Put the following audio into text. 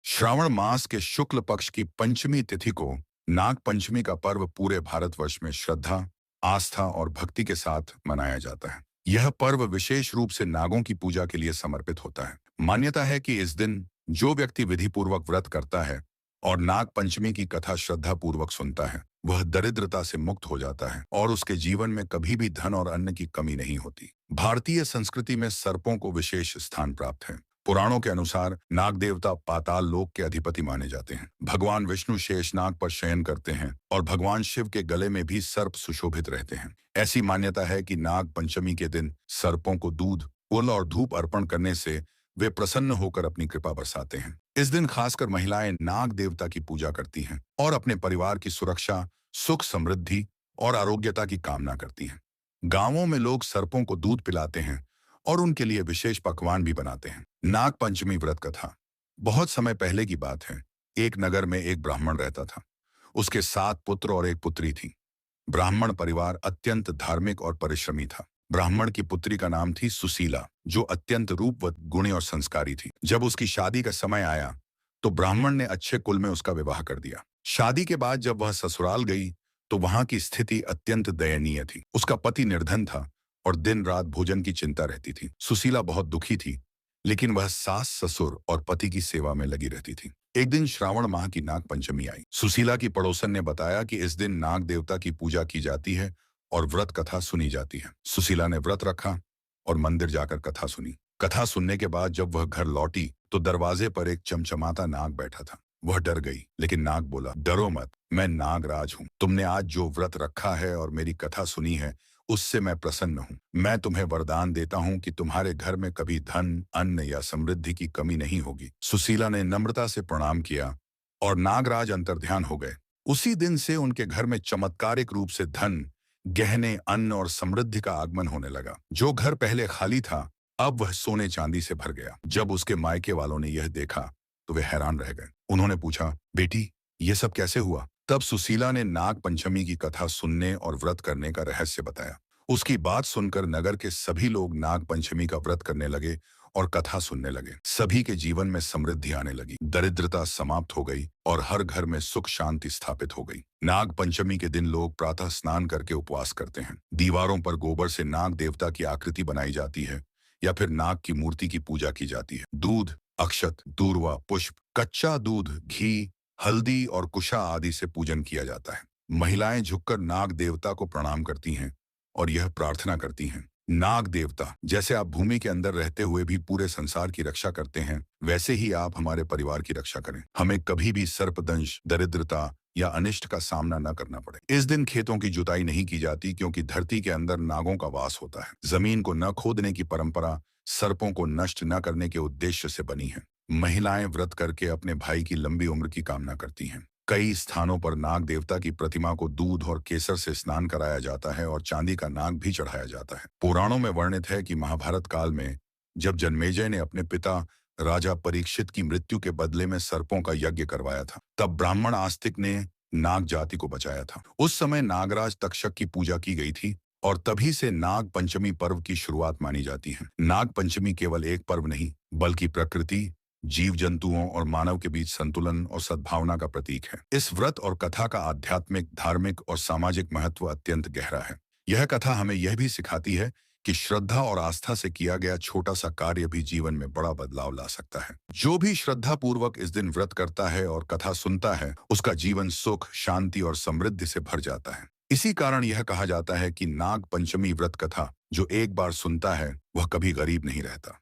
श्रावण मास के शुक्ल पक्ष की पंचमी तिथि को नाग पंचमी का पर्व पूरे भारतवर्ष में श्रद्धा, आस्था और भक्ति के साथ मनाया जाता है। यह पर्व विशेष रूप से नागों की पूजा के लिए समर्पित होता है। मान्यता है कि इस दिन जो व्यक्ति विधि पूर्वक व्रत करता है और नाग पंचमी की कथा श्रद्धा पूर्वक सुनता है, वह दरिद्रता से मुक्त हो जाता है और उसके जीवन में कभी भी धन और अन्न की कमी नहीं होती। भारतीय संस्कृति में सर्पों को विशेष स्थान प्राप्त है। पुराणों के अनुसार नाग देवता पाताल लोक के अधिपति माने जाते हैं। भगवान विष्णु शेषनाग पर शयन करते हैं और भगवान शिव के गले में भी सर्प सुशोभित रहते हैं। ऐसी मान्यता है कि नाग पंचमी के दिन सर्पों को दूध, फूल और धूप अर्पण करने से वे प्रसन्न होकर अपनी कृपा बरसाते हैं। इस दिन खासकर महिलाएं नाग देवता की पूजा करती हैं और अपने परिवार की सुरक्षा, सुख समृद्धि और आरोग्यता की कामना करती हैं। गांवों में लोग सर्पों को दूध पिलाते हैं और उनके लिए विशेष पकवान भी बनाते हैं। नाग पंचमी व्रत कथा। बहुत समय पहले की बात है। एक नगर में एक ब्राह्मण रहता था। उसके 7 पुत्र और एक पुत्री थी। ब्राह्मण परिवार अत्यंत धार्मिक और परिश्रमी था। ब्राह्मण की पुत्री का नाम थी सुशीला, जो अत्यंत रूपवत, गुणी और संस्कारी थी। जब उसकी शादी का समय आया तो ब्राह्मण ने अच्छे कुल में उसका विवाह कर दिया। शादी के बाद जब वह ससुराल गई तो वहां की स्थिति अत्यंत दयनीय थी। उसका पति निर्धन था और दिन रात भोजन की चिंता रहती थी। सुशीला बहुत दुखी थी, लेकिन वह सास, ससुर और पति की सेवा में लगी रहती थी। एक दिन श्रावण माह की नाग पंचमी आई। सुशीला की पड़ोसन ने बताया कि इस दिन नाग देवता की पूजा की जाती है और व्रत कथा सुनी जाती है। सुशीला ने व्रत रखा और मंदिर जाकर कथा सुनी। कथा सुनने के बाद जब वह घर लौटी तो दरवाजे पर एक चमचमाता नाग बैठा था। वह डर गई, लेकिन नाग बोला, डरो मत, मैं नागराज हूँ। तुमने आज जो व्रत रखा है और मेरी कथा सुनी है, उससे मैं प्रसन्न हूँ। मैं तुम्हें वरदान देता हूँ कि तुम्हारे घर में कभी धन, अन्न या समृद्धि की कमी नहीं होगी। सुशीला ने नम्रता से प्रणाम किया और नागराज अंतर्ध्यान हो गए। उसी दिन से उनके घर में चमत्कारिक रूप से धन, गहने, अन्न और समृद्धि का आगमन होने लगा। जो घर पहले खाली था, अब वह सोने चांदी से भर गया। जब उसके मायके वालों ने यह देखा तो वे हैरान रह गए। उन्होंने पूछा, बेटी, ये सब कैसे हुआ? तब सुशीला ने नाग पंचमी की कथा सुनने और व्रत करने का रहस्य बताया। उसकी बात सुनकर नगर के सभी लोग नाग पंचमी का व्रत करने लगे और कथा सुनने लगे। सभी के जीवन में समृद्धि आने लगी, दरिद्रता समाप्त हो गई और हर घर में सुख शांति स्थापित हो गई। नाग पंचमी के दिन लोग प्रातः स्नान करके उपवास करते हैं। दीवारों पर गोबर से नाग देवता की आकृति बनाई जाती है या फिर नाग की मूर्ति की पूजा की जाती है। दूध, अक्षत, दूर्वा, पुष्प, कच्चा दूध, घी, हल्दी और कुशा आदि से पूजन किया जाता है। महिलाएं झुककर नाग देवता को प्रणाम करती हैं और यह प्रार्थना करती हैं, नाग देवता, जैसे आप भूमि के अंदर रहते हुए भी पूरे संसार की रक्षा करते हैं, वैसे ही आप हमारे परिवार की रक्षा करें। हमें कभी भी सर्पदंश, दरिद्रता या अनिष्ट का सामना न करना पड़े। इस दिन खेतों की जुताई नहीं की जाती, क्योंकि धरती के अंदर नागों का वास होता है। जमीन को न खोदने की परंपरा सर्पों को नष्ट न करने के उद्देश्य से बनी है। महिलाएं व्रत करके अपने भाई की लंबी उम्र की कामना करती हैं। कई स्थानों पर नाग देवता की प्रतिमा को दूध और केसर से स्नान कराया जाता है और चांदी का नाग भी चढ़ाया जाता है। पुराणों में वर्णित है कि महाभारत काल में जब जन्मेजय ने अपने पिता राजा परीक्षित की मृत्यु के बदले में सर्पों का यज्ञ करवाया था, तब ब्राह्मण आस्तिक ने नाग जाति को बचाया था। उस समय नागराज तक्षक की पूजा की गई थी और तभी से नाग पंचमी पर्व की शुरुआत मानी जाती है। नाग पंचमी केवल एक पर्व नहीं, बल्कि प्रकृति, जीव जंतुओं और मानव के बीच संतुलन और सद्भावना का प्रतीक है। इस व्रत और कथा का आध्यात्मिक, धार्मिक और सामाजिक महत्व अत्यंत गहरा है। यह कथा हमें यह भी सिखाती है कि श्रद्धा और आस्था से किया गया छोटा सा कार्य भी जीवन में बड़ा बदलाव ला सकता है। जो भी श्रद्धा पूर्वक इस दिन व्रत करता है और कथा सुनता है, उसका जीवन सुख, शांति और समृद्धि से भर जाता है। इसी कारण यह कहा जाता है कि नाग पंचमी व्रत कथा जो एक बार सुनता है, वह कभी गरीब नहीं रहता।